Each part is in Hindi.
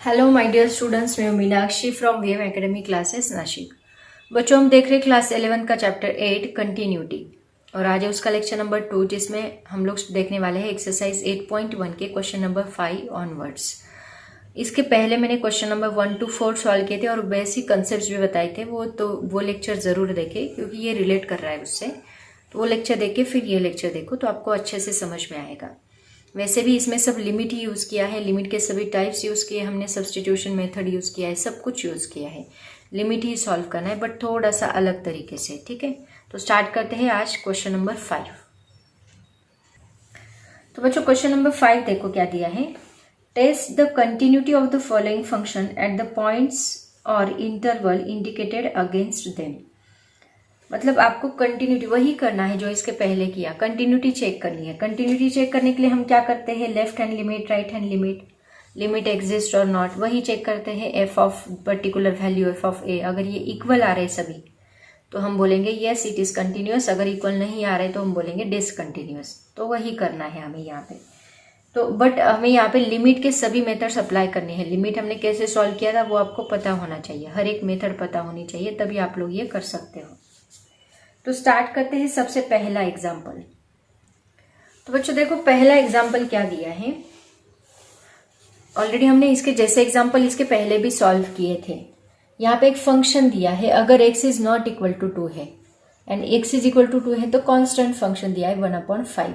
हेलो माय डियर स्टूडेंट्स, मैं हूं Meenakshi from VM academy classes Nashik. बच्चों, हम देख रहे हैं क्लास 11 का चैप्टर 8 कंटिन्यूटी और आज है उसका लेक्चर नंबर 2 जिसमें हम लोग देखने वाले हैं एक्सरसाइज 8.1 के क्वेश्चन नंबर 5 ऑनवर्ड्स। इसके पहले मैंने क्वेश्चन नंबर 1 to 4 सॉल्व किए थे और बेसिक कंसेप्ट भी बताए थे। वो लेक्चर जरूर देखें क्योंकि ये रिलेट कर रहा है उससे। तो वो लेक्चर देखे फिर ये लेक्चर देखो तो आपको अच्छे से समझ में आएगा। वैसे भी इसमें सब लिमिट ही यूज़ किया है, लिमिट के सभी टाइप्स यूज़ किए हमने, सब्स्टिट्यूशन मेथड यूज़ किया है, सब कुछ यूज़ किया है। लिमिट ही सॉल्व करना है बट थोड़ा सा अलग तरीके से। ठीक है, तो स्टार्ट करते हैं आज क्वेश्चन नंबर 5। तो बच्चों क्वेश्चन नंबर 5 देखो क्या दिया है। Test the continuity of the following function at the points और इंटरवल इंडिकेटेड अगेंस्ट देम। मतलब आपको कंटिन्यूटी वही करना है जो इसके पहले किया, कंटिन्यूटी चेक करनी है। कंटिन्यूटी चेक करने के लिए हम क्या करते हैं, left hand limit, right hand limit, limit exist और नॉट, वही चेक करते हैं। F of particular value f of a, अगर ये इक्वल आ रहे सभी तो हम बोलेंगे यस इट इज कंटिन्यूअस, अगर इक्वल नहीं आ रहे तो हम बोलेंगे डिसकंटिन्यूअस। तो वही करना है हमें यहाँ पे। तो बट हमें यहाँ पे लिमिट के सभी मेथड्स अप्लाई करने हैं। लिमिट हमने कैसे सॉल्व किया था वो आपको पता होना चाहिए, हर एक मेथड पता होनी चाहिए, तभी आप लोग ये कर सकते हो। तो स्टार्ट करते हैं सबसे पहला एग्जाम्पल। तो बच्चों देखो पहला एग्जाम्पल क्या दिया है। ऑलरेडी हमने इसके जैसे एग्जाम्पल इसके पहले भी सॉल्व किए थे। यहाँ पे एक फंक्शन दिया है, अगर x is not equal to 2 है and x is equal to 2 है तो कांस्टेंट फंक्शन दिया है 1/5।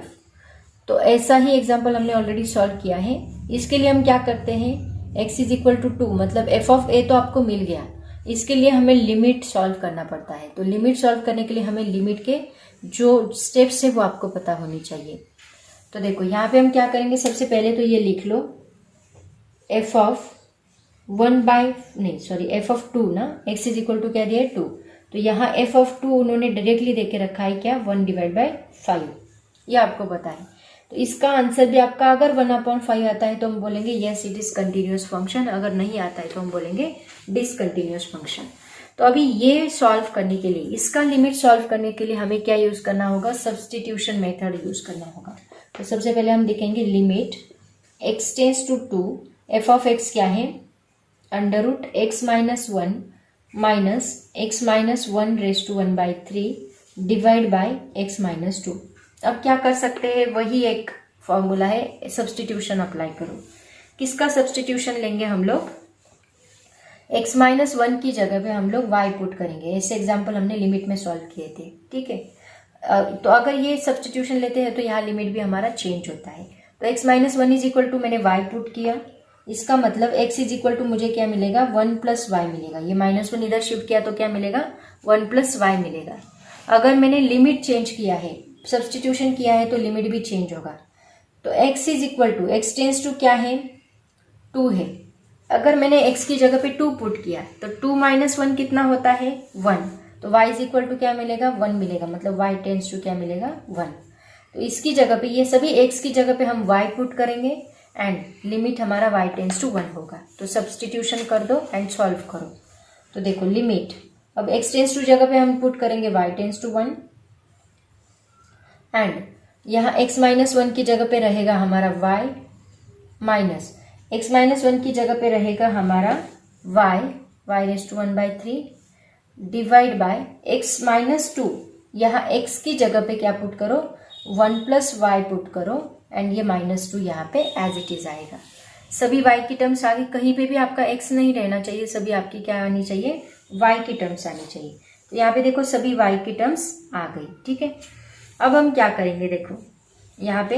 तो ऐसा ही एग्जाम्पल हमने ऑलरेडी सॉल्व किया है। इसके लिए हम क्या करते हैं, x इज इक्वल टू 2 मतलब f ऑफ a तो आपको मिल गया। इसके लिए हमें लिमिट सॉल्व करना पड़ता है। तो लिमिट सॉल्व करने के लिए हमें लिमिट के जो स्टेप्स है वो आपको पता होनी चाहिए। तो देखो यहाँ पे हम क्या करेंगे, सबसे पहले तो ये लिख लो एफ ऑफ एफ ऑफ 2 ना, x इज इक्वल टू क्या दिया है 2। तो यहाँ एफ ऑफ 2 उन्होंने डायरेक्टली देके रखा है क्या, 1/5। ये आपको पता है। तो इसका आंसर भी आपका अगर 1/5 आता है तो हम बोलेंगे yes it is continuous function, अगर नहीं आता है तो हम बोलेंगे डिसकंटिन्यूअस फंक्शन। तो अभी ये सॉल्व करने के लिए, इसका लिमिट सॉल्व करने के लिए हमें क्या यूज करना होगा, सब्स्टिट्यूशन मेथड यूज करना होगा। तो सबसे पहले हम देखेंगे limit x tends to 2, f of x क्या है, √x - 1 minus x - 1/3 divide by x - 2। अब क्या कर सकते हैं, वही एक फॉर्मूला है, सब्स्टिट्यूशन अप्लाई करो। किसका सब्स्टिट्यूशन लेंगे हम लोग, x - 1 की जगह पे हम लोग y पुट करेंगे। ऐसे एग्जाम्पल हमने लिमिट में सॉल्व किए थे। ठीक है, तो अगर ये सब्स्टिट्यूशन लेते हैं तो यहाँ लिमिट भी हमारा चेंज होता है। तो x - 1 इज इक्वल टू मैंने y पुट किया, इसका मतलब x इज इक्वल टू मुझे क्या मिलेगा, 1 + y मिलेगा। ये -1 इधर शिफ्ट किया तो क्या मिलेगा, 1 + y मिलेगा। अगर मैंने लिमिट चेंज किया है, सब्स्टिट्यूशन किया है तो लिमिट भी चेंज होगा। तो x is equal to, x tends to क्या है 2 है। अगर मैंने x की जगह पे 2 पुट किया तो 2 - 1 कितना होता है 1। तो y इज इक्वल टू क्या मिलेगा 1 मिलेगा, मतलब y टेंड्स टू क्या मिलेगा 1। तो इसकी जगह पे ये सभी x की जगह पे हम y पुट करेंगे एंड लिमिट हमारा y टेंड्स टू 1 होगा। तो सब्स्टिट्यूशन कर दो एंड सॉल्व करो। तो देखो लिमिट, अब x टेंड्स टू जगह पे हम पुट करेंगे y टेंड्स टू 1 एंड यहाँ x - 1 की जगह पे रहेगा हमारा y माइनस x - 1 की जगह पे रहेगा हमारा y/1/3 डिवाइड बाय x - 2। यहाँ x की जगह पे क्या पुट करो, 1 + y पुट करो एंड ये -2 यहाँ पे एज इट इज आएगा। सभी y की टर्म्स आ गई, कहीं पे भी आपका x नहीं रहना चाहिए, सभी आपकी क्या आनी चाहिए, y की टर्म्स आनी चाहिए। तो यहाँ पे देखो सभी y की टर्म्स आ गई। ठीक है, अब हम क्या करेंगे, देखो यहाँ पे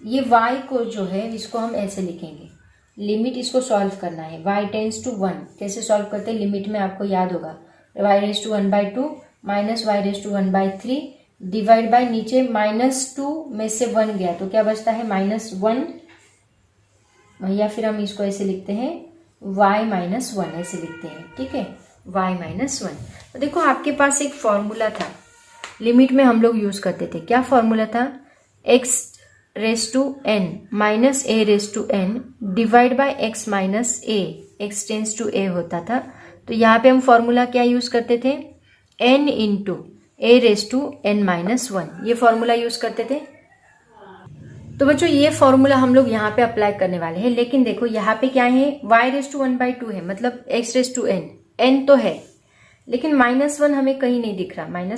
ये y को जो है इसको हम ऐसे लिखेंगे, लिमिट इसको सॉल्व करना है। y टेंड्स टू 1 कैसे सॉल्व करते हैं, लिमिट में आपको याद होगा y/1/2 minus y/1/3 divide by नीचे -2 में से 1 गया तो क्या बचता है -1, या फिर हम इसको ऐसे लिखते हैं y - 1 ऐसे लिखते हैं। ठीक है, y - 1। तो देखो आपके पास एक फॉर्मूला था, लिमिट में हम लोग यूज करते थे। क्या फॉर्मूला था, x⁻n minus a⁻n divide by x minus a, x tends to a होता था। तो यहाँ पे हम फॉर्मूला क्या यूज करते थे, n × a⁻n - 1, ये फॉर्मूला यूज करते थे। तो बच्चों ये फॉर्मूला हम लोग यहाँ पे अप्लाई करने वाले हैं, लेकिन देखो यहाँ पे क्या है, y⁻² है, मतलब x⁻n, n तो है, लेकिन -1 हमें कहीं नहीं दिख रहा, -a⁻n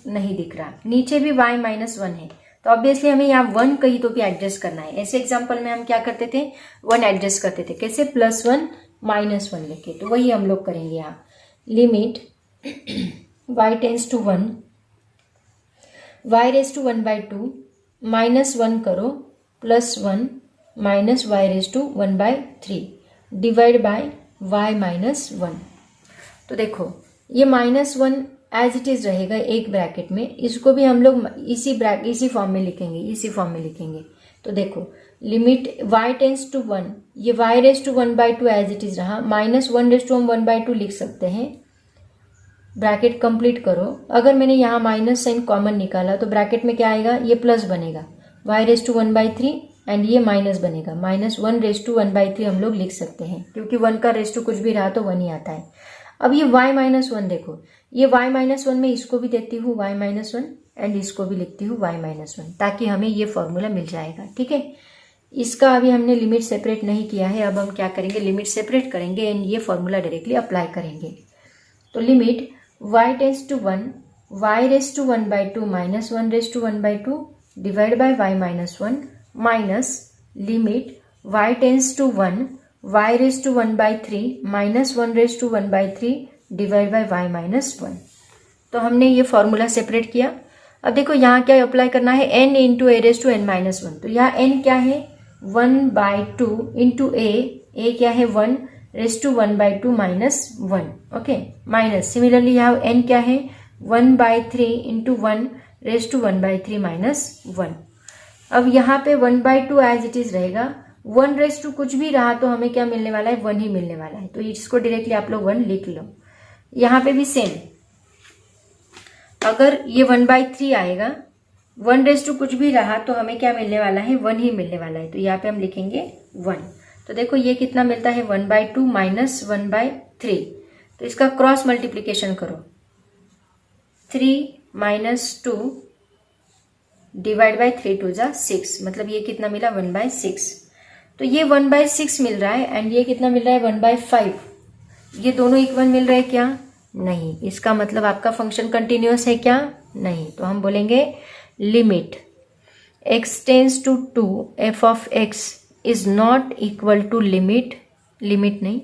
नहीं दिख रहा, नीचे भी y-1 है, तो ऑब्वियसली हमें यहाँ 1 कहीं तो भी एडजस्ट करना है। ऐसे एग्जाम्पल में हम क्या करते थे, 1 एडजस्ट करते थे, कैसे, +1 -1 लेके, तो वही हम लोग करेंगे यहाँ। लिमिट y⁻1 y⁻1/2 -1 करो, +1 -y⁻1/3 डिवाइड बाय y-1। तो देखो ये -1 एज इट इज रहेगा एक ब्रैकेट में, इसको भी हम लोग इसी फॉर्म में लिखेंगे, तो देखो लिमिट y⁻1, ये y⁻1/2 एज इट इज रहा, -1⁻1/2 लिख सकते हैं, ब्रैकेट कंप्लीट करो। अगर मैंने यहाँ माइनस साइन कॉमन निकाला तो ब्रैकेट में क्या आएगा, ये प्लस बनेगा, y⁻1/3 एंड ये माइनस बनेगा, -1⁻1/3 हम लोग लिख सकते हैं, क्योंकि 1 का रेस टू कुछ भी रहा तो 1 ही आता है। अब ये y-1 देखो, ये y-1 में इसको भी देती हूँ y-1 एंड इसको भी लिखती हूँ y-1, ताकि हमें ये फॉर्मूला मिल जाएगा, ठीक है। इसका अभी हमने लिमिट सेपरेट नहीं किया है, अब हम क्या करेंगे, लिमिट सेपरेट करेंगे एंड ये फॉर्मूला डायरेक्टली अप्लाई करेंगे। तो limit y⁻1 y⁻1/2 -1⁻1/2 divide by y-1 minus limit y⁻1 y⁻1/3 -1⁻1/3 divide by y-1। तो हमने ये फॉर्मूला सेपरेट किया। अब देखो यहाँ क्या अप्लाई करना है, n इंटू a⁻n-1, तो यहाँ n क्या है, 1/2 इंटू a क्या है 1⁻1/2 -1, ओके, माइनस सिमिलरली यहाँ n क्या है 1/3 इंटू 1⁻1/3 -1। अब यहाँ पे 1/2 एज इट इज रहेगा, 1⁻2 कुछ भी रहा तो हमें क्या मिलने वाला है, 1 ही मिलने वाला है, तो इसको डायरेक्टली आप लोग 1 लिख लो। यहाँ पे भी सेम, अगर ये 1/3 आएगा, 1⁻2 कुछ भी रहा तो हमें क्या मिलने वाला है, 1 ही मिलने वाला है, तो यहाँ पे हम लिखेंगे 1। तो देखो ये कितना मिलता है, 1/2 माइनस 1/3, तो इसका क्रॉस मल्टीप्लीकेशन करो, 3 - 2 डिवाइड बाय 3 2 जा 6, मतलब ये कितना मिला 1/6। तो ये 1/6 मिल रहा है एंड ये कितना मिल रहा है 1/5, ये दोनों इक्वल मिल रहे हैं क्या, नहीं, इसका मतलब आपका फंक्शन कंटिन्यूअस है क्या, नहीं, तो हम बोलेंगे limit x → 2 f(x) is not equal to limit नहीं,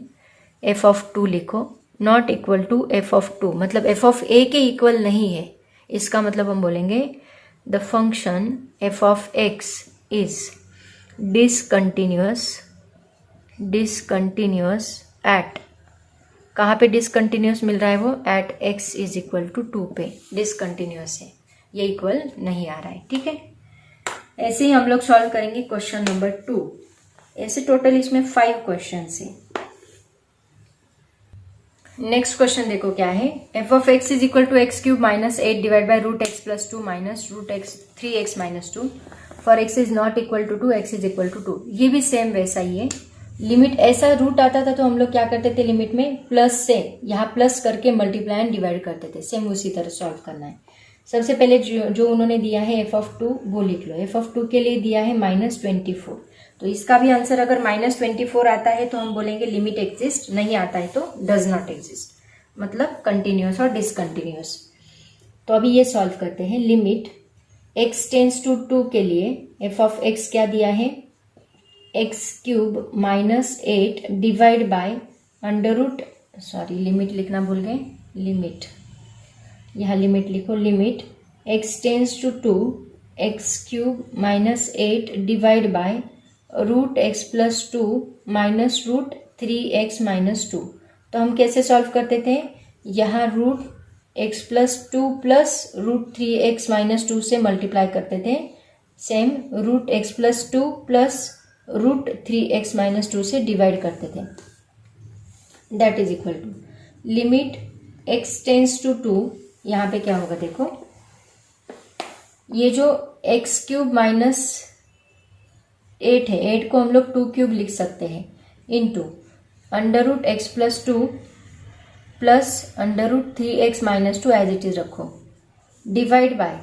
f(2) लिखो, नॉट इक्वल टू f(2), मतलब f(a) के इक्वल नहीं है, इसका मतलब हम बोलेंगे the function f(x) is discontinuous at, कहाँ पे डिसकंटिन्यूअस मिल रहा है वो, at x is equal to 2 पे डिसकंटिन्यूअस है, ये इक्वल नहीं आ रहा है, ठीक है। ऐसे ही हम लोग सॉल्व करेंगे क्वेश्चन नंबर 2। ऐसे टोटल इसमें 5 क्वेश्चन है। नेक्स्ट क्वेश्चन देखो क्या है, f(x) is equal to x³ -8 divide by √x+2 minus √3x-2 for x is not equal to 2, x is equal to 2। ये भी सेम वैसा ही है, लिमिट ऐसा रूट आता था तो हम लोग क्या करते थे, लिमिट में प्लस से यहाँ प्लस करके मल्टीप्लाई एंड डिवाइड करते थे, सेम उसी तरह सॉल्व करना है। सबसे पहले जो उन्होंने दिया है f(2) वो लिख लो, f(2) के लिए दिया है -24, तो इसका भी आंसर अगर -24 आता है तो हम बोलेंगे लिमिट एग्जिस्ट, नहीं आता है तो डज नॉट एग्जिस्ट, मतलब कंटिन्यूअस और डिसकंटिन्यूअस। तो अभी ये सॉल्व करते हैं। लिमिट x टेंड्स टू 2 के लिए f(x) क्या दिया है, x³ -8 डिवाइड बाय लिमिट लिखना भूल गए, लिमिट यहाँ लिमिट लिखो, limit x tends to 2 x³ -8 divide by √x+2 minus √3x-2। तो हम कैसे सॉल्व करते थे, यहाँ √x+2 प्लस √3x-2 से मल्टीप्लाई करते थे, सेम √x+2 प्लस √3x-2 से डिवाइड करते थे, that is equal to limit x tends to 2, यहाँ पे क्या होगा देखो, ये जो x³ -8 है, 8 को हम लोग 2³ लिख सकते हैं, into √x+2 plus √3x-2 as it is रखो, डिवाइड बाय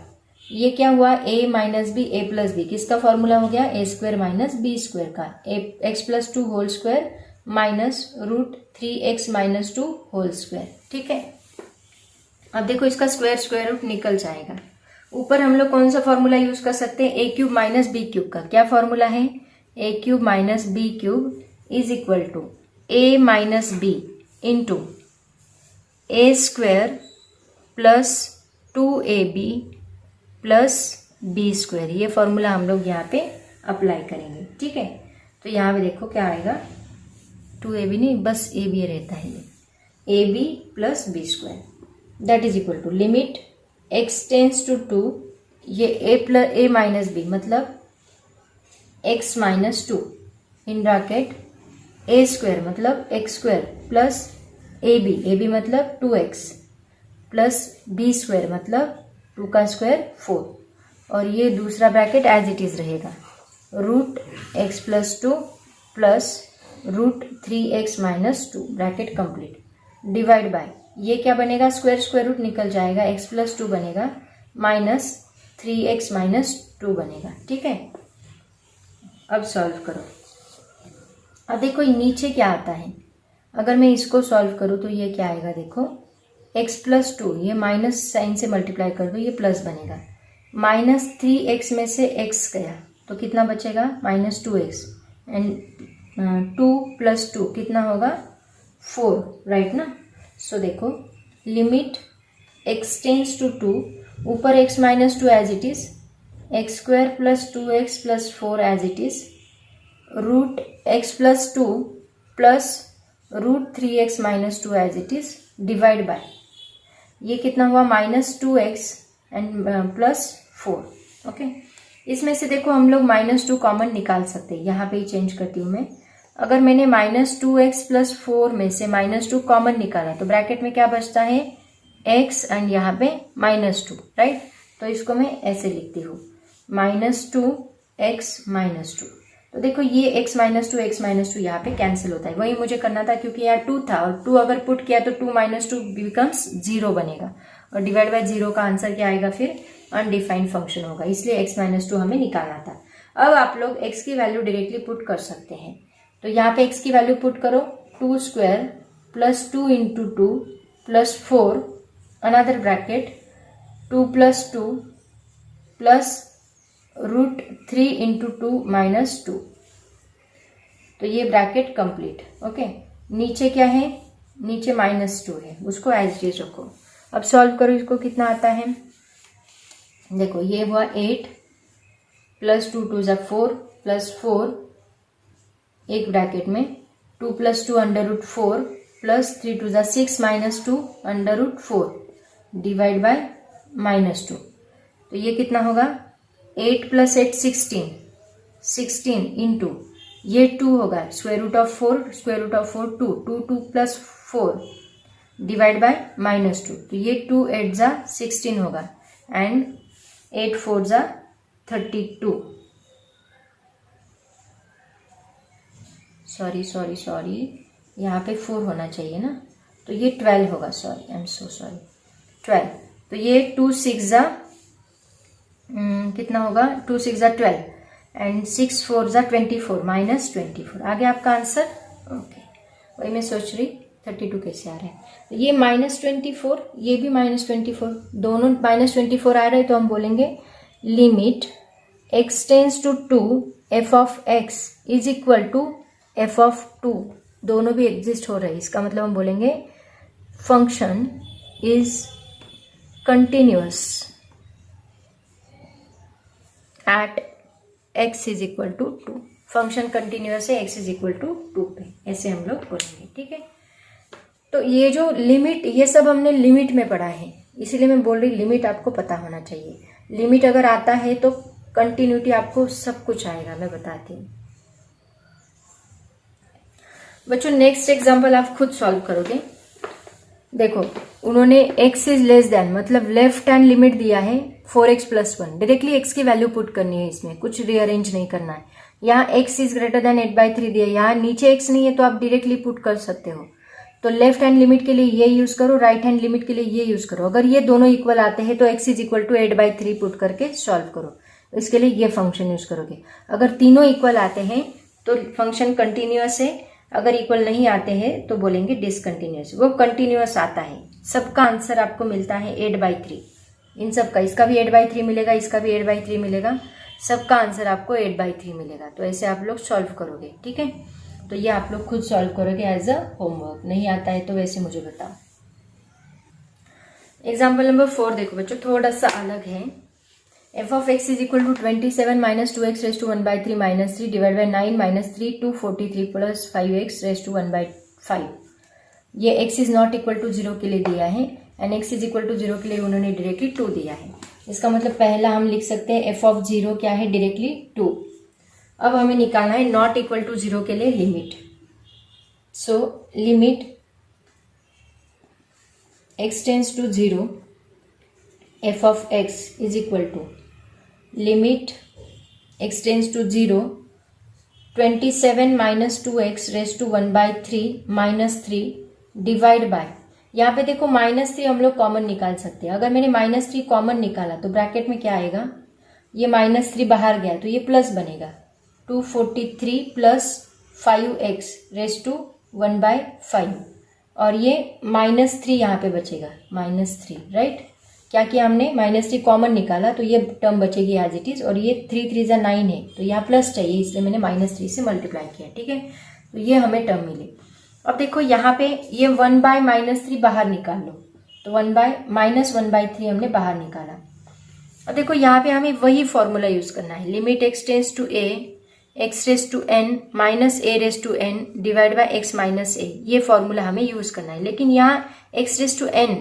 ये क्या हुआ, a minus b a plus b, किसका फॉर्मूला हो गया, a square minus b square का, x plus 2 whole square minus √3x minus 2 whole square. ठीक है, अब देखो इसका स्क्वायर रूट निकल जाएगा। ऊपर हम लोग कौन सा फॉर्मूला यूज कर सकते हैं, a cube minus b cube का। क्या फॉर्मूला है, a cube minus b cube is equal to a minus b into a square plus 2ab plus b square. ये फॉर्मूला हम लोग यहाँ पे अप्लाई करेंगे। ठीक है, तो यहाँ पे देखो क्या आएगा, 2ab नहीं, बस ए बी रहता है, ये ab plus b square that is equal to limit x tends to 2, ये a माइनस बी मतलब x minus 2 in bracket a square मतलब x स्क्वायर प्लस ab मतलब 2x प्लस b स्क्वायर मतलब 2 का स्क्वायर 4, और ये दूसरा ब्रैकेट एज इट इज रहेगा, √x plus 2 plus √3x minus 2 bracket complete, divide by ये क्या बनेगा, स्क्वायर रूट निकल जाएगा, x प्लस 2 बनेगा माइनस 3x माइनस 2 बनेगा। ठीक है, अब सॉल्व करो। अब देखो नीचे क्या आता है, अगर मैं इसको सॉल्व करूँ तो ये क्या आएगा, देखो x प्लस 2, ये माइनस साइन से मल्टीप्लाई कर दो, ये प्लस बनेगा, माइनस 3x में से x गया तो कितना बचेगा, माइनस 2x एंड 2 प्लस 2 कितना होगा 4, राइट ना। सो देखो लिमिट x टेंस टू 2, ऊपर x minus 2 as it is, x square plus 2x plus 4 as it is, √x plus 2 plus √3x minus 2 as it is, divide by ये कितना हुआ, minus 2x and plus 4। Okay, इसमें से देखो हम लोग माइनस 2 कॉमन निकाल सकते हैं, यहाँ पे ही चेंज करती हूँ मैं। अगर मैंने माइनस 2x प्लस 4 में से माइनस 2 कॉमन निकाला तो ब्रैकेट में क्या बचता है, x एंड यहाँ पे माइनस 2, राइट। तो इसको मैं ऐसे लिखती हूँ, माइनस 2x माइनस 2। तो देखो ये x माइनस 2 यहाँ पे कैंसिल होता है, वही मुझे करना था क्योंकि यहाँ 2 था, और 2 अगर पुट किया तो 2 माइनस 2 बिकम्स 0 बनेगा, और डिवाइड बाय 0 का आंसर क्या आएगा, फिर अनडिफाइंड फंक्शन होगा, इसलिए x माइनस 2 हमें निकालना था। अब आप लोग x की वैल्यू डायरेक्टली पुट कर सकते हैं, तो यहाँ पे x की वैल्यू पुट करो, 2 square plus 2 into 2 plus 4 another bracket 2 plus 2 plus √3 into 2 minus 2, तो ये ब्रैकेट कंप्लीट। ओके, नीचे क्या है, नीचे माइनस 2 है, उसको एज इट इज रखो। अब सॉल्व करो, इसको कितना आता है, देखो ये हुआ 8 प्लस 2 2 4 प्लस 4 एक ब्रैकेट में 2 plus 2 √4 plus 3 2 6 minus 2 √4 divide by minus 2, तो ये कितना होगा, 8 प्लस 8 16 इंटू ये 2 होगा, square root of 4 2 2 plus 4 divide by minus 2, तो ये 2 8 जा 16 होगा एंड 8 4 जा 32, सॉरी यहाँ पे 4 होना चाहिए ना, तो ये 12 होगा, sorry I am so sorry 12, तो ये 2 6 जा कितना होगा, 2 6 जा 12 एंड 6 4 जा 24 माइनस 24 आ गया आपका आंसर। ओके, वही मैं सोच रही 32 कैसे आ रहा है, तो ये माइनस 24, ये भी माइनस 24, दोनों माइनस 24 आ रहे हैं, तो हम बोलेंगे limit x tends to 2 f of x is equal to f of 2, दोनों भी एग्जिस्ट हो रहे हैं, इसका मतलब हम बोलेंगे function is continuous at x is equal to 2, function continuous है x इज इक्वल टू 2 पे, ऐसे हम लोग बोलेंगे। ठीक है, तो ये जो लिमिट, ये सब हमने लिमिट में पढ़ा है, इसीलिए मैं बोल रही लिमिट आपको पता होना चाहिए, लिमिट अगर आता है तो कंटिन्यूटी आपको सब कुछ आएगा, मैं बताती हूँ। बच्चों नेक्स्ट एग्जांपल आप खुद सॉल्व करोगे। देखो उन्होंने x इज लेस देन मतलब लेफ्ट हैंड लिमिट दिया है 4x प्लस 1, डायरेक्टली x की वैल्यू पुट करनी है, इसमें कुछ रीअरेंज नहीं करना है। यहाँ x इज ग्रेटर देन 8/3 दिया, यहाँ नीचे x नहीं है तो आप डायरेक्टली पुट कर सकते हो, तो लेफ्ट हैंड लिमिट के लिए ये यूज करो, राइट हैंड लिमिट के लिए ये यूज करो। अगर ये दोनों इक्वल आते हैं तो x is equal to 8/3 put करके सॉल्व करो, इसके लिए ये फंक्शन यूज करोगे। अगर तीनों इक्वल आते हैं तो फंक्शन कंटिन्यूअस है, अगर इक्वल नहीं आते हैं तो बोलेंगे डिसकंटिन्यूअस। वो कंटिन्यूअस आता है, सबका आंसर आपको मिलता है 8/3, इन सब का, इसका भी 8/3 मिलेगा, इसका भी 8/3 मिलेगा, सबका आंसर आपको 8/3 मिलेगा। तो ऐसे आप लोग सॉल्व करोगे, ठीक है। तो ये आप लोग खुद सॉल्व करोगे एज अ होमवर्क, नहीं आता है तो वैसे मुझे बताओ। एग्जाम्पल नंबर 4 देखो बच्चों, थोड़ा सा अलग है। f of x is equal to 27 minus 2x raise to 1/3 minus 3 divide by 9 minus 3 243 plus 5x raise to 1/5। ये x is not equal to 0 के लिए दिया है and x is equal to 0 के लिए उन्होंने डायरेक्टली 2 दिया है। इसका मतलब पहला हम लिख सकते हैं f of 0 क्या है, डायरेक्टली 2। अब हमें निकालना है नॉट इक्वल टू 0 के लिए limit. So limit x tends to 0 f of x is equal to limit x tends to 0 27 minus 2x raise to 1/3 minus 3 divide by, यहाँ पे देखो -3 हम लोग कॉमन निकाल सकते हैं। अगर मैंने -3 कॉमन निकाला तो ब्रैकेट में क्या आएगा, ये -3 बाहर गया तो ये प्लस बनेगा, 243 प्लस 5x रेस टू 1/5 और ये -3 यहाँ पे बचेगा, -3 राइट। क्या किया हमने, -3 कॉमन निकाला तो ये टर्म बचेगी एज इट इज, और ये 3 3 9 है तो यहाँ प्लस चाहिए, इसलिए मैंने -3 से मल्टीप्लाई किया, ठीक है। तो ये हमें टर्म मिली। अब देखो यहाँ पे ये 1/-3 बाहर निकाल लो, तो 1/-1/3 हमने बाहर निकाला। अब देखो यहाँ पे हमें वही फॉर्मूला यूज करना है, limit x tends to a x raise to n minus a raise to n divide by x minus a, ये फॉर्मूला हमें यूज करना है। लेकिन यहाँ x raise to n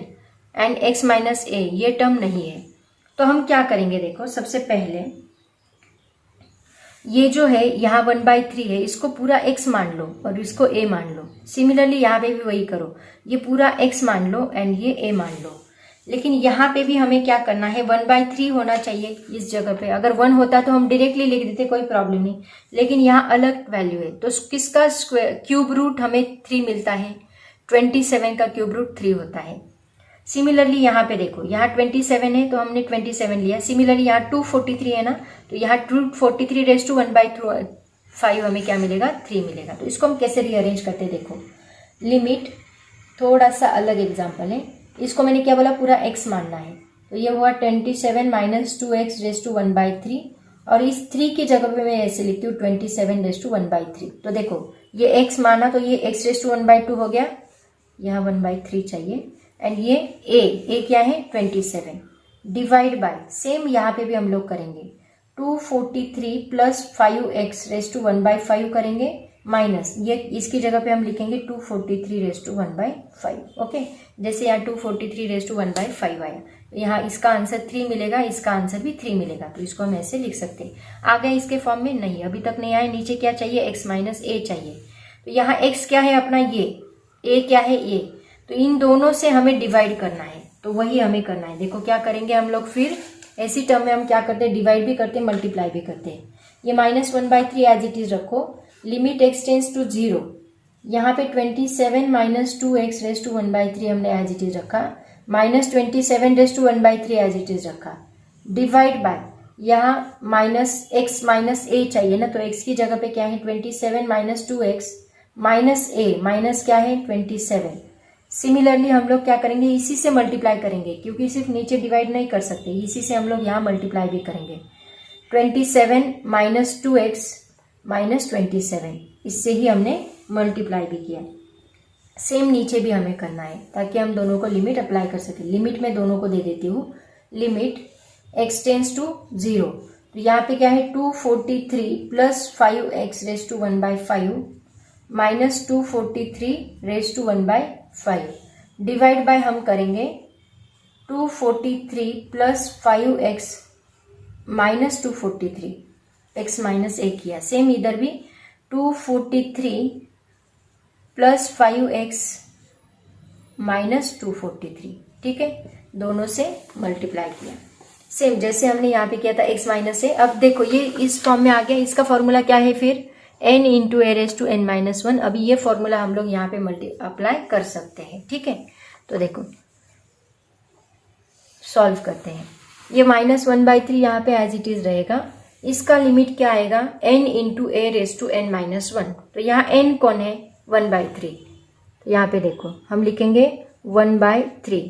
and x minus a ये टर्म नहीं है, तो हम क्या करेंगे, देखो सबसे पहले ये जो है यहाँ 1/3 है, इसको पूरा x मान लो और इसको a मान लो। सिमिलरली यहाँ पे भी वही करो, ये पूरा x मान लो एंड ये a मान लो। लेकिन यहाँ पे भी हमें क्या करना है, 1/3 होना चाहिए इस जगह पे। अगर 1 होता तो हम डायरेक्टली लिख देते, कोई प्रॉब्लम नहीं, लेकिन यहाँ अलग वैल्यू है तो किसका क्यूब रूट हमें 3 मिलता है, 27 का क्यूब रूट 3 होता है। सिमिलरली यहाँ पे देखो, यहाँ 27 है तो हमने 27 लिया। सिमिलरली यहाँ 243 है ना, तो यहाँ 243 रेस टू 1/5 हमें क्या मिलेगा, 3 मिलेगा। तो इसको हम कैसे रीअरेंज करते हैं, देखो लिमिट, थोड़ा सा अलग एग्जाम्पल है, इसको मैंने क्या बोला, पूरा x मानना है, तो ये हुआ 27 माइनस 2x रेस टू 1/3 और इस 3 की जगह पे मैं ऐसे लिखती हूँ 27 रेस टू 1/3। तो देखो ये x माना तो ये x रेस टू 1/2 हो गया, यहाँ 1/3 चाहिए एंड ये a क्या है 27 डिवाइड बाय, सेम यहाँ पे भी हम लोग करेंगे 243 प्लस 5x रेस टू 1/5 करेंगे माइनस, ये इसकी जगह पे हम लिखेंगे 243 रेस टू 1/5। ओके, जैसे यहाँ 243 रेस टू 1/5 आया, तो यहाँ इसका आंसर 3 मिलेगा, इसका आंसर भी 3 मिलेगा, तो इसको हम ऐसे लिख सकते हैं। आ गया इसके फॉर्म में, नहीं अभी तक नहीं आया। नीचे क्या चाहिए, x माइनस a चाहिए, तो यहाँ x क्या है अपना, ये a क्या है, a, तो इन दोनों से हमें डिवाइड करना है, तो वही हमें करना है। देखो क्या करेंगे हम लोग, फिर ऐसी टर्म में हम क्या करते हैं, डिवाइड भी करते हैं, मल्टीप्लाई भी करते हैं। ये -1/3 एज इट इज रखो, लिमिट x टेंस टू 0, यहाँ पे 27 माइनस 2x रेस टू 1/3 हमने एज इट इज रखा, minus 27 raise to 1/3 as it is रखा, डिवाइड बाय, यहाँ माइनस x माइनस a चाहिए ना, तो x की जगह पे क्या है 27 minus 2x minus a, minus क्या है 27। सिमिलरली हम लोग क्या करेंगे, इसी से मल्टीप्लाई करेंगे, क्योंकि सिर्फ नीचे डिवाइड नहीं कर सकते, इसी से हम लोग यहाँ मल्टीप्लाई भी करेंगे। 27 माइनस 2x माइनस 27, इससे ही हमने मल्टीप्लाई भी किया। सेम नीचे भी हमें करना है ताकि हम दोनों को लिमिट अप्लाई कर सके। लिमिट में दोनों को दे देती हूँ, लिमिट x टेंस टू 0, तो यहाँ पे क्या है 243 plus 5x raise to 1/5 minus 243 raise to 1/5 divide by, हम करेंगे 243 plus 5x minus 243, x minus a किया। सेम इधर भी 243 प्लस 5x माइनस 243, ठीक है, दोनों से मल्टीप्लाई किया, सेम जैसे हमने यहाँ पे किया था x माइनस a। अब देखो ये इस फॉर्म में आ गया, इसका फॉर्मूला क्या है, फिर n into a raise to n minus 1। अभी ये फॉर्मूला हम लोग यहाँ पे अप्लाई कर सकते हैं, ठीक है। तो देखो सॉल्व करते हैं। ये -1/3 यहाँ पे एज इट इज रहेगा। इसका लिमिट क्या आएगा, n into a raise to n minus 1। तो यहाँ n कौन है, 1/3। तो यहाँ पे देखो हम लिखेंगे 1/3।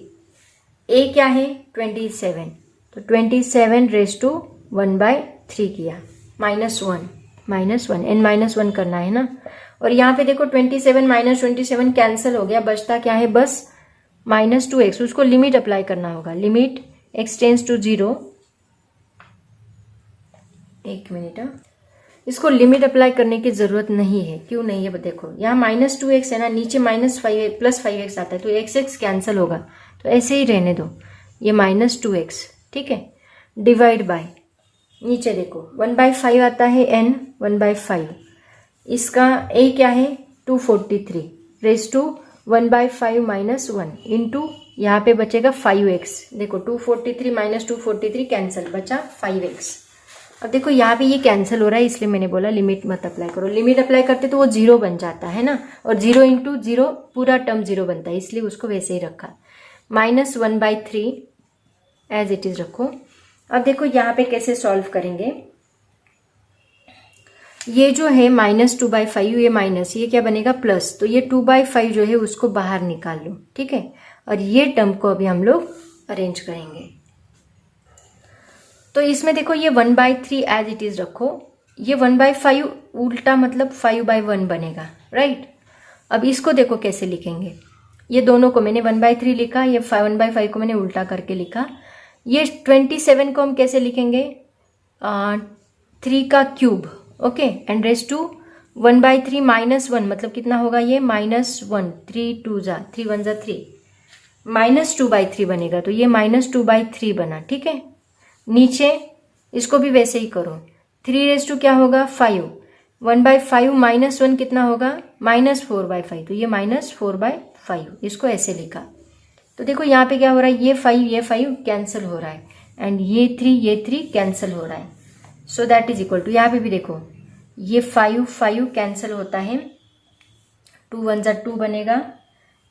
a क्या है 27, तो 27 रेस टू 1/3 किया, -1 n माइनस 1 करना है ना। और यहाँ पे देखो 27 माइनस 27 कैंसिल हो गया, बचता क्या है बस -2x। उसको लिमिट अप्लाई करना होगा, लिमिट x टेंस टू 0। एक मिनट, इसको लिमिट अप्लाई करने की जरूरत नहीं है। क्यों नहीं है, देखो यहाँ -2x है ना, नीचे -5 + 5x आता है, तो x कैंसिल होगा, तो ऐसे ही रहने दो। ये -2x, ठीक है, डिवाइड बाय, नीचे देखो 1/5 आता है n, 1/5। इसका a क्या है 243 रेस टू 1/5 माइनस 1 इंटू यहाँ पे बचेगा 5x। देखो 243 माइनस 243 कैंसिल, बचा 5x। अब देखो यहाँ पे ये कैंसिल हो रहा है, इसलिए मैंने बोला लिमिट मत अप्लाई करो। लिमिट अप्लाई करते तो वो 0 बन जाता है ना, और 0 इंटू 0 पूरा टर्म 0 बनता है, इसलिए उसको वैसे ही रखा। -1/3 एज इट इज रखो। अब देखो यहाँ पे कैसे सॉल्व करेंगे। ये जो है -2/5, ये माइनस, ये क्या बनेगा प्लस, तो ये 2/5 जो है उसको बाहर निकाल लो, ठीक है। और ये टर्म को अभी हम लोग अरेंज करेंगे। तो इसमें देखो ये 1/3 एज इट इज रखो, ये 1/5 उल्टा मतलब 5/1 बनेगा, राइट। अब इसको देखो कैसे लिखेंगे, ये दोनों को मैंने 1/3 लिखा, ये 1/5 को मैंने उल्टा करके लिखा। ये 27 को हम कैसे लिखेंगे, 3 का cube, okay, and raise to 1/3 -1 मतलब कितना होगा ये -1, 3 2 जा 3 1 जा 3, -2/3 बनेगा, तो ये -2/3 बना, ठीक है। नीचे इसको भी वैसे ही करो, 3 रेस टू क्या होगा 5, 1/5 -1 कितना होगा -4/5, तो ये -4/5, इसको ऐसे लिखा। तो देखो यहाँ पे क्या हो रहा है, ये 5 कैंसिल हो रहा है, एंड ये 3 कैंसिल हो रहा है। So that is equal to, यहाँ पे भी देखो ये 5 कैंसिल होता है, 2 1 जा 2 बनेगा,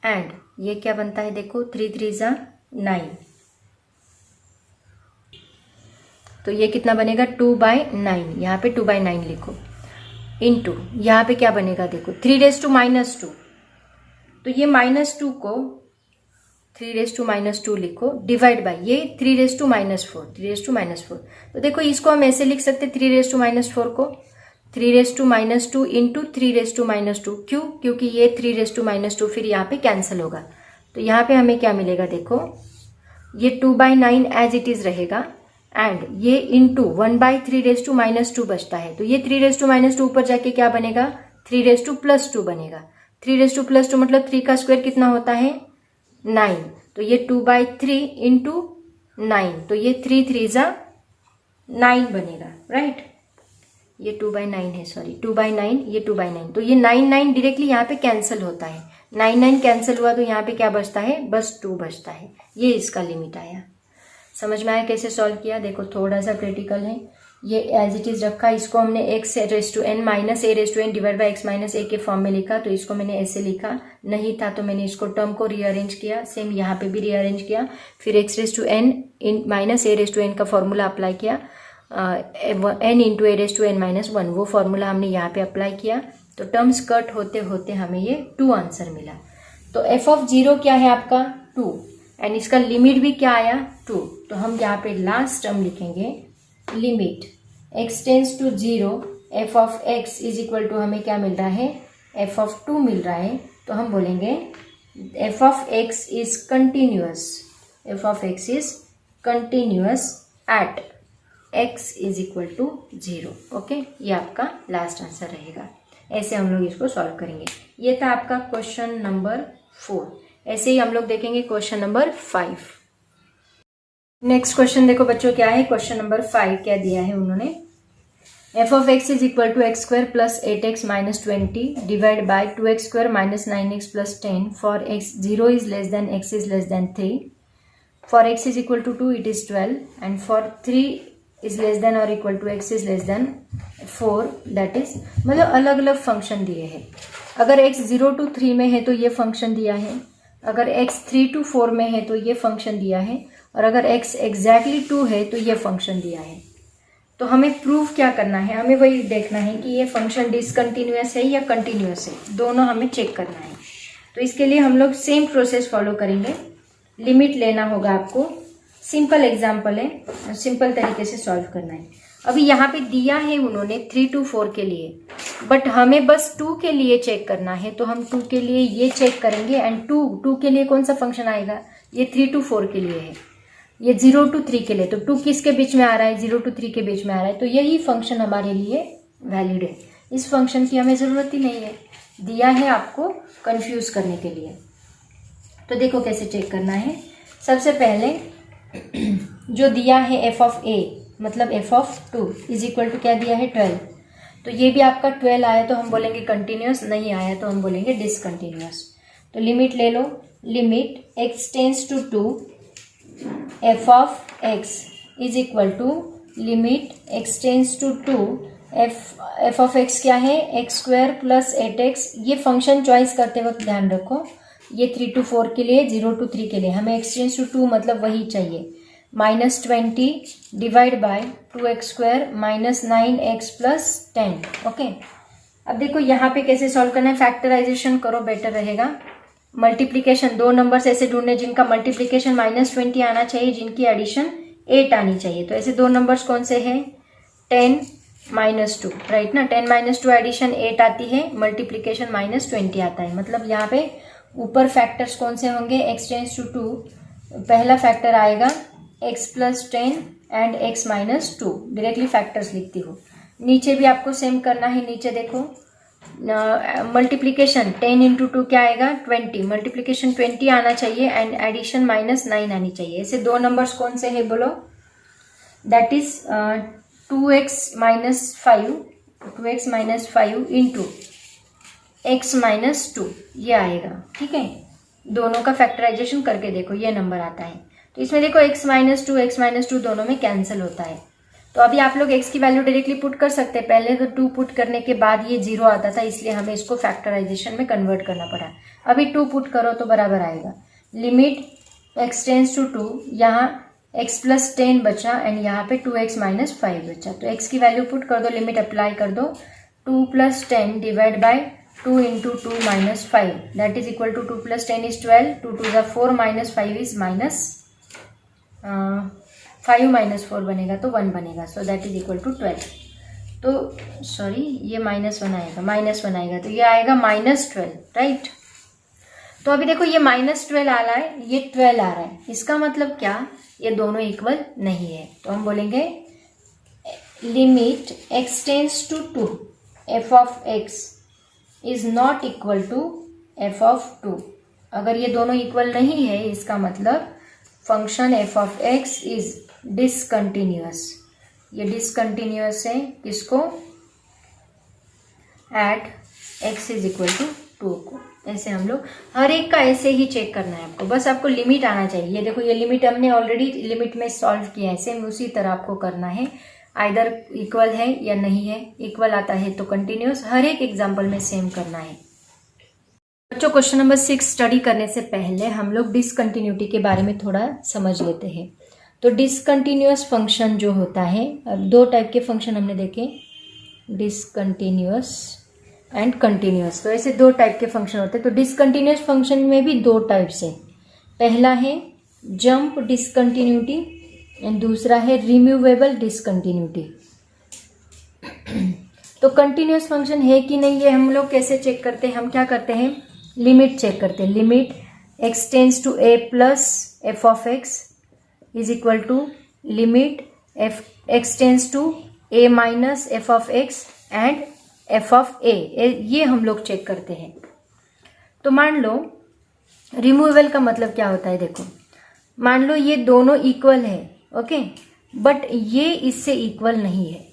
एंड ये क्या बनता है देखो 3 3 जा 9, तो ये कितना बनेगा 2/9, यहाँ पे 2/9 लिखो, इंटू यहाँ पे क्या बनेगा देखो 3 रेस टू -2, तो ये -2 को 3 रेस टू -2 लिखो, डिवाइड बाय ये 3 रेस टू -4, तो देखो इसको हम ऐसे लिख सकते 3 रेस टू -4 को 3 raise to -2 into 3 raise to -2। क्यों, क्योंकि ये 3 रेस टू -2 फिर यहाँ पे कैंसिल होगा, तो यहाँ पे हमें क्या मिलेगा देखो, ये 2/9 एज इट इज रहेगा, एंड ये इंटू 1/3 रेस टू -2 बचता है, तो ये 3 रेस टू -2 ऊपर जाके क्या बनेगा 3 रेस टू +2 बनेगा। 3 रेस टू +2 मतलब 3 का स्क्वायर कितना होता है 9, तो ये 2/3 इंटू 9, तो ये 3 3 जा 9 बनेगा, राइट। ये 2/9 है, सॉरी 2/9, ये 2/9, तो ये 9 डायरेक्टली यहाँ पे कैंसिल होता है, 9 कैंसिल हुआ, तो यहाँ पे क्या बचता है बस 2 बचता है। ये इसका लिमिट आया। समझ में आया कैसे सॉल्व किया, देखो थोड़ा सा क्रिटिकल है। ये एज इट इज रखा, इसको हमने x raise to n minus a raise to n divide by x minus a के फॉर्म में लिखा, तो इसको मैंने ऐसे लिखा, नहीं था तो मैंने इसको टर्म को रीअरेंज किया, सेम यहाँ पे भी रीअरेंज किया, फिर x raise to n minus a raise to n का फॉर्मूला अप्लाई किया, n into a raise to n minus 1, वो फॉर्मूला हमने यहाँ पे अप्लाई किया, तो टर्म्स कट होते होते हमें ये 2 आंसर मिला। तो f(0) क्या है आपका 2, एंड इसका लिमिट भी क्या आया 2, तो हम यहाँ पे लास्ट टर्म लिखेंगे, limit x tends to 0 f of x is equal to, हमें क्या मिल रहा है f ऑफ 2 मिल रहा है, तो हम बोलेंगे f of x is continuous, f of x is continuous at x is equal to 0, okay. ये आपका लास्ट आंसर रहेगा। ऐसे हम लोग इसको सॉल्व करेंगे। ये था आपका क्वेश्चन नंबर 4। ऐसे ही हम लोग देखेंगे क्वेश्चन नंबर 5। नेक्स्ट क्वेश्चन देखो बच्चों क्या है, क्वेश्चन नंबर 5 क्या दिया है उन्होंने, f of x is equal to x square plus 8x minus 20 divide by 2x square minus 9x plus 10 for x 0 is less than x is less than 3, for x is equal to 2 it is 12, and for 3 is less than or equal to x is less than 4 that is, मतलब अलग अलग फंक्शन दिए हैं। अगर x 0 to 3 में है तो ये फंक्शन दिया है, अगर x 3 to 4 में है तो ये फंक्शन दिया है, और अगर x एग्जैक्टली 2 है तो ये फंक्शन दिया है। तो हमें प्रूफ क्या करना है, हमें वही देखना है कि ये फंक्शन डिसकंटिन्यूअस है या कंटिन्यूअस है, दोनों हमें चेक करना है। तो इसके लिए हम लोग सेम प्रोसेस फॉलो करेंगे। लिमिट लेना होगा आपको, सिंपल एग्जाम्पल है, सिंपल तरीके से सॉल्व करना है। अभी यहाँ पे दिया है उन्होंने 3 to 4 के लिए, बट हमें बस 2 के लिए चेक करना है, तो हम 2 के लिए ये चेक करेंगे। एंड 2 के लिए कौन सा फंक्शन आएगा, ये 3 to 4 के लिए है, ये 0 to 3 के लिए। तो 2 किसके बीच में आ रहा है, 0 to 3 के बीच में आ रहा है, तो यही फंक्शन हमारे लिए वैलिड है। इस फंक्शन की हमें ज़रूरत ही नहीं है, दिया है आपको कंफ्यूज करने के लिए। तो देखो कैसे चेक करना है। सबसे पहले जो दिया है एफ ऑफ ए मतलब f of 2 is equal to क्या दिया है 12, तो ये भी आपका 12 आया तो हम बोलेंगे कंटिन्यूस, नहीं आया तो हम बोलेंगे डिसकंटिन्यूअस। तो लिमिट ले लो, limit x tends to 2 f of x is equal to limit x tends to 2 f of x क्या है x² प्लस 8x। ये फंक्शन चॉइस करते वक्त ध्यान रखो, ये 3 to 4 के लिए, 0 to 3 के लिए हमें x टेंस टू 2 मतलब वही चाहिए, -20 divide by 2x² minus 9x plus 10। Okay, अब देखो यहाँ पे कैसे सॉल्व करना है, फैक्टराइजेशन करो बेटर रहेगा। मल्टीप्लीकेशन, दो नंबर्स ऐसे ढूंढने जिनका मल्टीप्लीकेशन -20 आना चाहिए, जिनकी एडिशन 8 आनी चाहिए। तो ऐसे दो नंबर्स कौन से हैं, 10 -2, राइट ना, 10 - 2 एडिशन 8 आती है, मल्टीप्लीकेशन -20 आता है। मतलब यहाँ पे ऊपर फैक्टर्स कौन से होंगे, x टेंस टू 2 पहला फैक्टर आएगा x plus 10 and x -2, directly factors लिखती हूँ। नीचे भी आपको सेम करना है, नीचे देखो मल्टीप्लीकेशन 10 × 2 क्या आएगा 20, मल्टीप्लीकेशन 20 आना चाहिए एंड एडिशन -9 आनी चाहिए। ऐसे दो नंबर्स कौन से है बोलो, that is 2x - 5 into x -2 ये आएगा। ठीक है, दोनों का फैक्टराइजेशन करके देखो, ये नंबर आता है। तो इसमें देखो x -2 दोनों में कैंसिल होता है। तो अभी आप लोग x की वैल्यू डायरेक्टली पुट कर सकते हैं, पहले तो 2 पुट करने के बाद ये 0 आता था, इसलिए हमें इसको फैक्टराइजेशन में कन्वर्ट करना पड़ा। अभी 2 पुट करो तो बराबर आएगा, लिमिट x टेंस टू 2, यहाँ x प्लस 10 बचा एंड यहाँ पे 2x - 5 बचा। तो x की वैल्यू पुट कर दो, लिमिट अप्लाई कर दो, 2 + 10 divide by 2 × 2 - 5 that is equal to 2 + 10 is 12, 2 × 2 = 4 -5 is -5 - 4 बनेगा तो 1 बनेगा, so that is equal to 12। तो सॉरी ये -1 आएगा, तो ये आएगा -12, राइट। तो अभी देखो ये -12 आ रहा है, ये 12 आ रहा है, इसका मतलब क्या, ये दोनों इक्वल नहीं है। तो हम बोलेंगे limit x tends to 2 f of x is not equal to f of 2। अगर ये दोनों इक्वल नहीं है, इसका मतलब function f of x is discontinuous. ये डिसकंटिन्यूअस है किसको, at x is equal to 2 को। ऐसे हम लोग हर एक का ऐसे ही चेक करना है आपको, बस आपको लिमिट आना चाहिए। ये देखो ये लिमिट हमने ऑलरेडी लिमिट में सॉल्व किया है, सेम उसी तरह आपको करना है, आइदर इक्वल है या नहीं है, इक्वल आता है तो कंटिन्यूअस, हर एक एग्जाम्पल में सेम करना है। बच्चों क्वेश्चन नंबर 6 स्टडी करने से पहले हम लोग डिसकंटिन्यूटी के बारे में थोड़ा समझ लेते हैं। तो डिसकंटिन्यूअस फंक्शन जो होता है, अब दो टाइप के फंक्शन हमने देखे, डिसकंटिन्यूअस एंड कंटिन्यूअस। तो ऐसे दो टाइप के फंक्शन होते हैं। तो डिसकंटिन्यूअस फंक्शन में भी दो टाइप्स है, पहला है जंप डिसकंटिन्यूटी एंड दूसरा है रिमूवेबल डिसकंटिन्यूटी। तो कंटिन्यूअस फंक्शन है कि नहीं ये हम लोग कैसे चेक करते हैं, हम क्या करते हैं, लिमिट चेक करते हैं। Limit x tends to a plus f of x is equal to limit x tends to a minus f of x and f of a, ये हम लोग चेक करते हैं। तो मान लो रिमूवेबल का मतलब क्या होता है, देखो मान लो ये दोनों इक्वल है, ओके, बट ये इससे इक्वल नहीं है।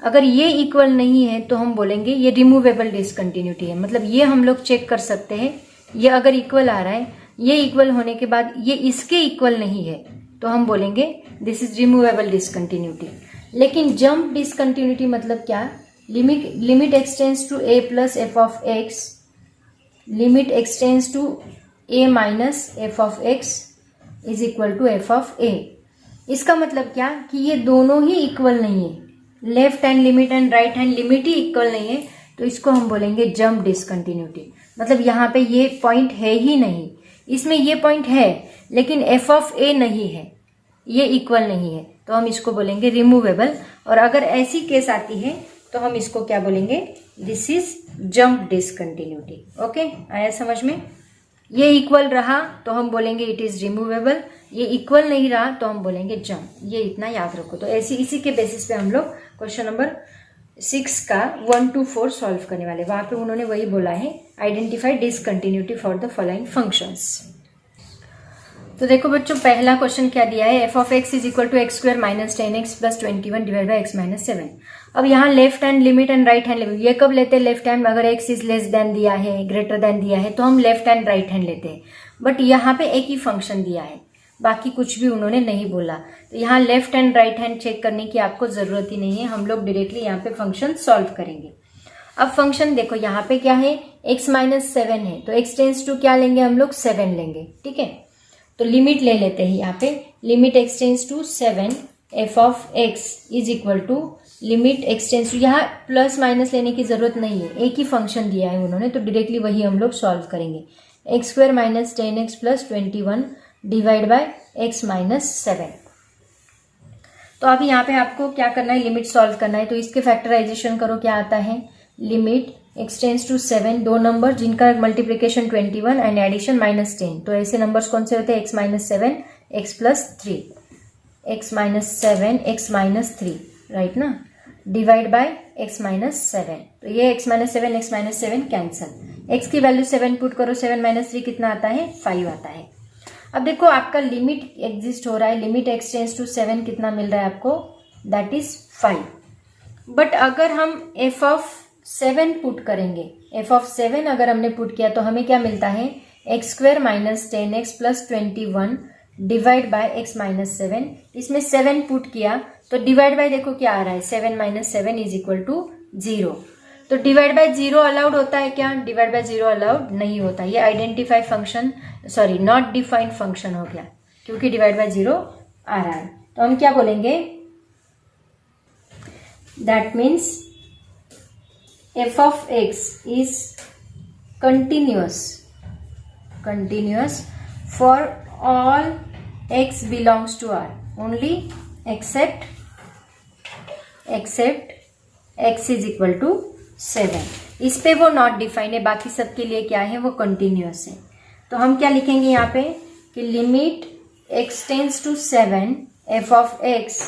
अगर ये इक्वल नहीं है तो हम बोलेंगे ये रिमूवेबल डिसकंटिन्यूटी है। मतलब ये हम लोग चेक कर सकते हैं, ये अगर इक्वल आ रहा है, ये इक्वल होने के बाद ये इसके इक्वल नहीं है तो हम बोलेंगे दिस इज रिमूवेबल डिसकंटिन्यूटी। लेकिन जंप डिसकंटिन्यूटी मतलब क्या, limit x tends to a plus f of x, limit x tends to a minus f of x is equal to f of a। इसका मतलब क्या कि ये दोनों ही इक्वल नहीं है, left hand limit and right hand limit he equal नहीं है, तो इसको हम बोलेंगे जंप डिसकंटिन्यूटी। मतलब यहाँ पे ये पॉइंट है ही नहीं, इसमें ये पॉइंट है लेकिन एफ ऑफ ए नहीं है, ये इक्वल नहीं है, तो हम इसको बोलेंगे रिमूवेबल। और अगर ऐसी केस आती है तो हम इसको क्या बोलेंगे, this is jump discontinuity. Okay, आया समझ में। ये इक्वल रहा तो हम बोलेंगे इट इज रिमूवेबल, ये इक्वल नहीं रहा तो हम बोलेंगे जंप। ये इतना याद रखो। तो ऐसी इसी के बेसिस पे हम लोग क्वेश्चन नंबर 6 का 1 to 4 सॉल्व करने वाले। वहां पे उन्होंने वही बोला है, identify discontinuity for the following functions. तो देखो बच्चों, पहला क्वेश्चन क्या दिया है, f of x is equal to x square minus 10x plus 21 divide by x minus 7। अब यहाँ left hand limit and right hand limit, ये कब लेते हैं लेफ्ट हैंड, अगर एक्स इज लेस देन दिया है, ग्रेटर देन दिया है तो हम लेफ्ट हैंड राइट हैंड लेते हैं। बट यहाँ पे एक ही फंक्शन दिया है, बाकी कुछ भी उन्होंने नहीं बोला, तो यहाँ left hand right hand check करने की आपको जरूरत ही नहीं है, हम लोग डायरेक्टली यहाँ पे फंक्शन सॉल्व करेंगे। अब फंक्शन देखो यहाँ पे क्या है, x माइनस 7 है, तो x टेंस टू क्या लेंगे हम लोग, 7 लेंगे। ठीक है, तो लिमिट ले लेते हैं यहाँ पे, limit x tends to 7 f of x is equal to limit x tends to, यहाँ प्लस माइनस लेने की जरूरत नहीं है, एक ही फंक्शन दिया है उन्होंने, तो डायरेक्टली वही हम लोग सॉल्व करेंगे। X square minus 10x plus 21 divide by x minus 7। तो अभी यहाँ पे आपको क्या करना है, लिमिट सॉल्व करना है, तो इसके फैक्टराइजेशन करो, क्या आता है, लिमिट x टेंस टू 7, दो नंबर जिनका मल्टीप्लीकेशन 21 एंड एडिशन माइनस 10, तो ऐसे नंबर्स कौन से होते हैं, x minus 7 x plus 3, x minus 7 x minus 3, right ना, डिवाइड बाय x माइनस 7। तो ये x minus 7 x minus 7 cancel, x की वैल्यू 7 पुट करो, 7 माइनस 3 कितना आता है, 5 आता है। अब देखो आपका लिमिट एग्जिस्ट हो रहा है, लिमिट x टेंस टू 7 कितना मिल रहा है आपको, दैट इज 5। बट अगर हम f ऑफ 7 पुट करेंगे, f ऑफ 7 अगर हमने पुट किया तो हमें क्या मिलता है, x square minus 10x plus 21 divide by x minus 7। इसमें 7 पुट किया तो डिवाइड बाय देखो क्या आ रहा है, 7 माइनस 7 इज इक्वल टू 0। तो डिवाइड बाय 0 अलाउड होता है क्या, डिवाइड बाय 0 अलाउड नहीं होता, ये identify function, sorry not defined function हो गया, क्योंकि डिवाइड बाय 0 आ रहा है। तो हम क्या बोलेंगे, that means f of x is continuous for all x belongs to R, only except x is equal to 7। इस पे वो नॉट डिफाइंड है, बाकी सबके लिए क्या है, वो कंटिन्यूअस है। तो हम क्या लिखेंगे यहाँ पे कि limit x tends to 7 f of x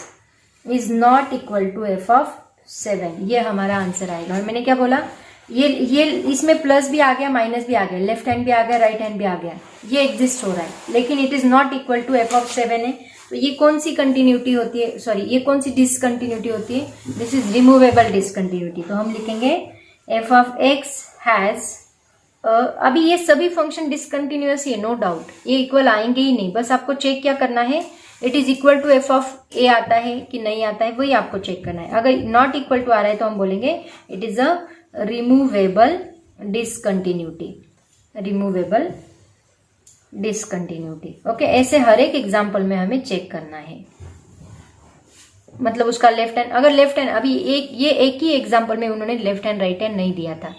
is not equal to f of 7, ये हमारा आंसर आएगा। और मैंने क्या बोला, ये इसमें प्लस भी आ गया, माइनस भी आ गया, लेफ्ट हैंड भी आ गया, राइट हैंड भी आ गया, ये एग्जिस्ट हो रहा है, लेकिन it is not equal to f of 7 है। तो ये कौन सी कंटिन्यूटी होती है, सॉरी ये कौन सी डिसकंटिन्यूटी होती है, दिस इज रिमूवेबल डिसकंटिन्यूटी। तो हम लिखेंगे f ऑफ x हैज, अभी ये सभी फंक्शन डिसकंटिन्यूअस है, नो डाउट, ये इक्वल आएंगे ही नहीं, बस आपको चेक क्या करना है, it is equal to f of a आता है कि नहीं आता है, वही आपको चेक करना है। अगर नॉट इक्वल टू आ रहा है तो हम बोलेंगे it is a removable discontinuity, removable discontinuity. Okay, ऐसे हर एक एग्जाम्पल में हमें चेक करना है, मतलब उसका लेफ्ट हैंड, अगर लेफ्ट हैंड, अभी एक ही एग्जाम्पल में उन्होंने लेफ्ट हैंड राइट हैंड नहीं दिया था,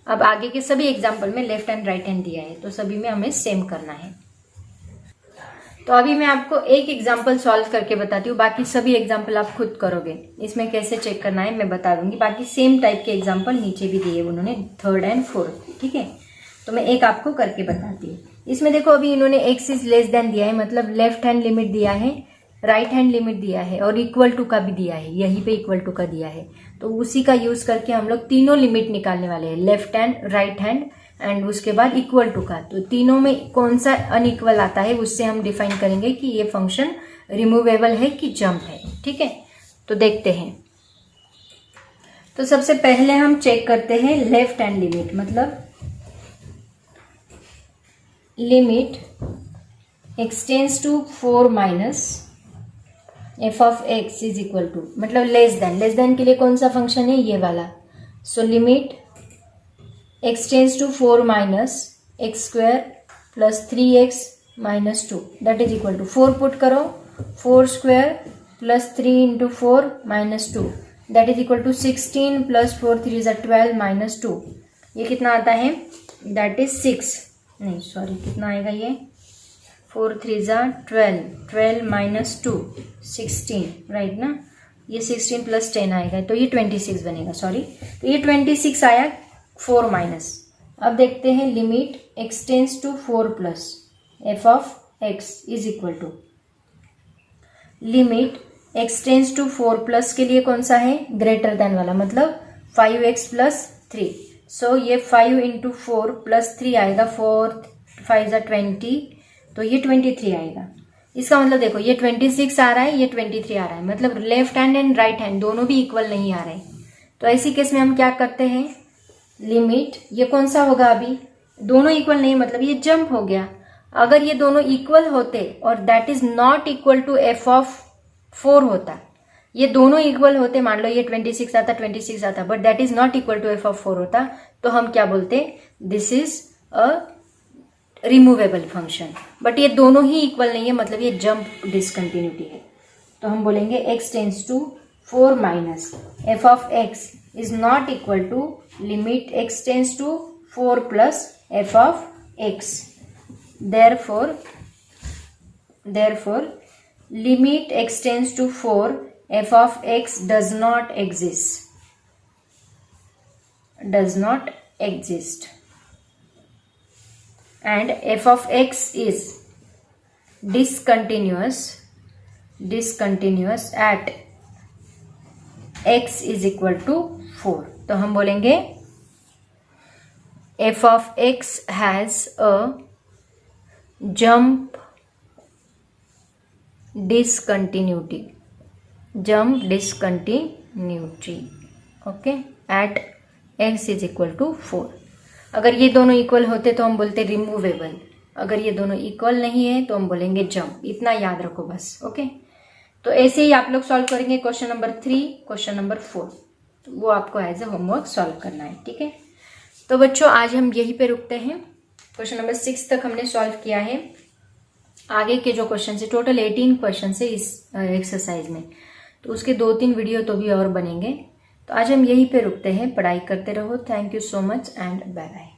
अब आगे के सभी एग्जाम्पल में लेफ्ट हैंड राइट हैंड दिया है, तो सभी में हमें सेम करना है। तो अभी मैं आपको एक एग्जाम्पल सॉल्व करके बताती हूँ, बाकी सभी एग्जाम्पल आप खुद करोगे, इसमें कैसे चेक करना है मैं बता दूंगी। बाकी सेम टाइप के एग्जाम्पल नीचे भी दिए उन्होंने, 3rd and 4th, ठीक है। तो मैं एक आपको करके बताती हूँ। इसमें देखो अभी इन्होंने x इज लेस देन दिया है, मतलब लेफ्ट हैंड लिमिट दिया है, राइट हैंड लिमिट दिया है, और इक्वल टू का भी दिया है, यहीं पे इक्वल टू का दिया है। तो उसी का यूज करके हम लोग तीनों लिमिट निकालने वाले हैं, left hand, right hand and उसके बाद इक्वल टू का। तो तीनों में कौन सा अनइक्वल आता है उससे हम डिफाइन करेंगे कि ये फंक्शन रिमूवेबल है कि जंप है, ठीक है। तो देखते हैं। तो सबसे पहले हम चेक करते हैं लेफ्ट हैंड लिमिट, मतलब limit x tends to 4 minus f of x is equal to, मतलब लेस देन के लिए कौन सा फंक्शन है, ये वाला. So limit x tends to 4 minus x square plus 3x minus 2 that is equal to 4 put करो, 4 square plus 3 into 4 minus 2 that is equal to 16 plus 4 3 is 12 minus 2. ये कितना आता है, दैट इज 6, नहीं सॉरी कितना आएगा ये, 4 3 इज 12, 12 माइनस 2 16, राइट ना. ये 16 प्लस 10 आएगा तो ये 26 बनेगा, सॉरी. तो ये 26 आया 4 माइनस. अब देखते हैं limit x tends to 4 plus f of x is equal to, limit x tends to 4 plus के लिए कौन सा है, ग्रेटर देन वाला, मतलब 5x प्लस 3. सो ये 5 इंटू 4 प्लस 3 आएगा, 4 5 ज़ा 20, तो ये 23 आएगा. इसका मतलब देखो ये 26 आ रहा है, ये 23 आ रहा है, मतलब left hand and right hand दोनों भी इक्वल नहीं आ रहे. तो ऐसी केस में हम क्या करते हैं, लिमिट ये कौन सा होगा, अभी दोनों इक्वल नहीं, मतलब ये जंप हो गया. अगर ये दोनों इक्वल होते और that is not equal to f of 4 होता, ये दोनों इक्वल होते, मान लो ये 26 आता 26 आता, but that is not equal to f of 4 होता, तो हम क्या बोलते, this is a removable function. But ये दोनों ही इक्वल नहीं है, मतलब ये जंप डिसकंटिन्यूटी है. तो हम बोलेंगे x tends to 4 minus f of x is not equal to limit x tends to 4 plus f of x. therefore limit x tends to 4 f of x does not exist and f of x is discontinuous at x is equal to 4. तो हम बोलेंगे f of x has a jump discontinuity okay at x is equal to 4. अगर ये दोनों इक्वल होते तो हम बोलते रिमूवेबल, अगर ये दोनों इक्वल नहीं है तो हम बोलेंगे जंप. इतना याद रखो बस. ओके तो ऐसे ही आप लोग सॉल्व करेंगे क्वेश्चन नंबर 3, क्वेश्चन नंबर 4, वो आपको एज ए होमवर्क सॉल्व करना है. ठीक है, तो बच्चों आज हम यहीं पे रुकते हैं. क्वेश्चन नंबर 6 तक हमने सॉल्व किया है. आगे के जो क्वेश्चन है, टोटल 18 क्वेश्चन है इस एक्सरसाइज में, तो उसके 2-3 वीडियो तो भी और बनेंगे. तो आज हम यहीं पे रुकते हैं. पढ़ाई करते रहो. Thank you so much and bye bye.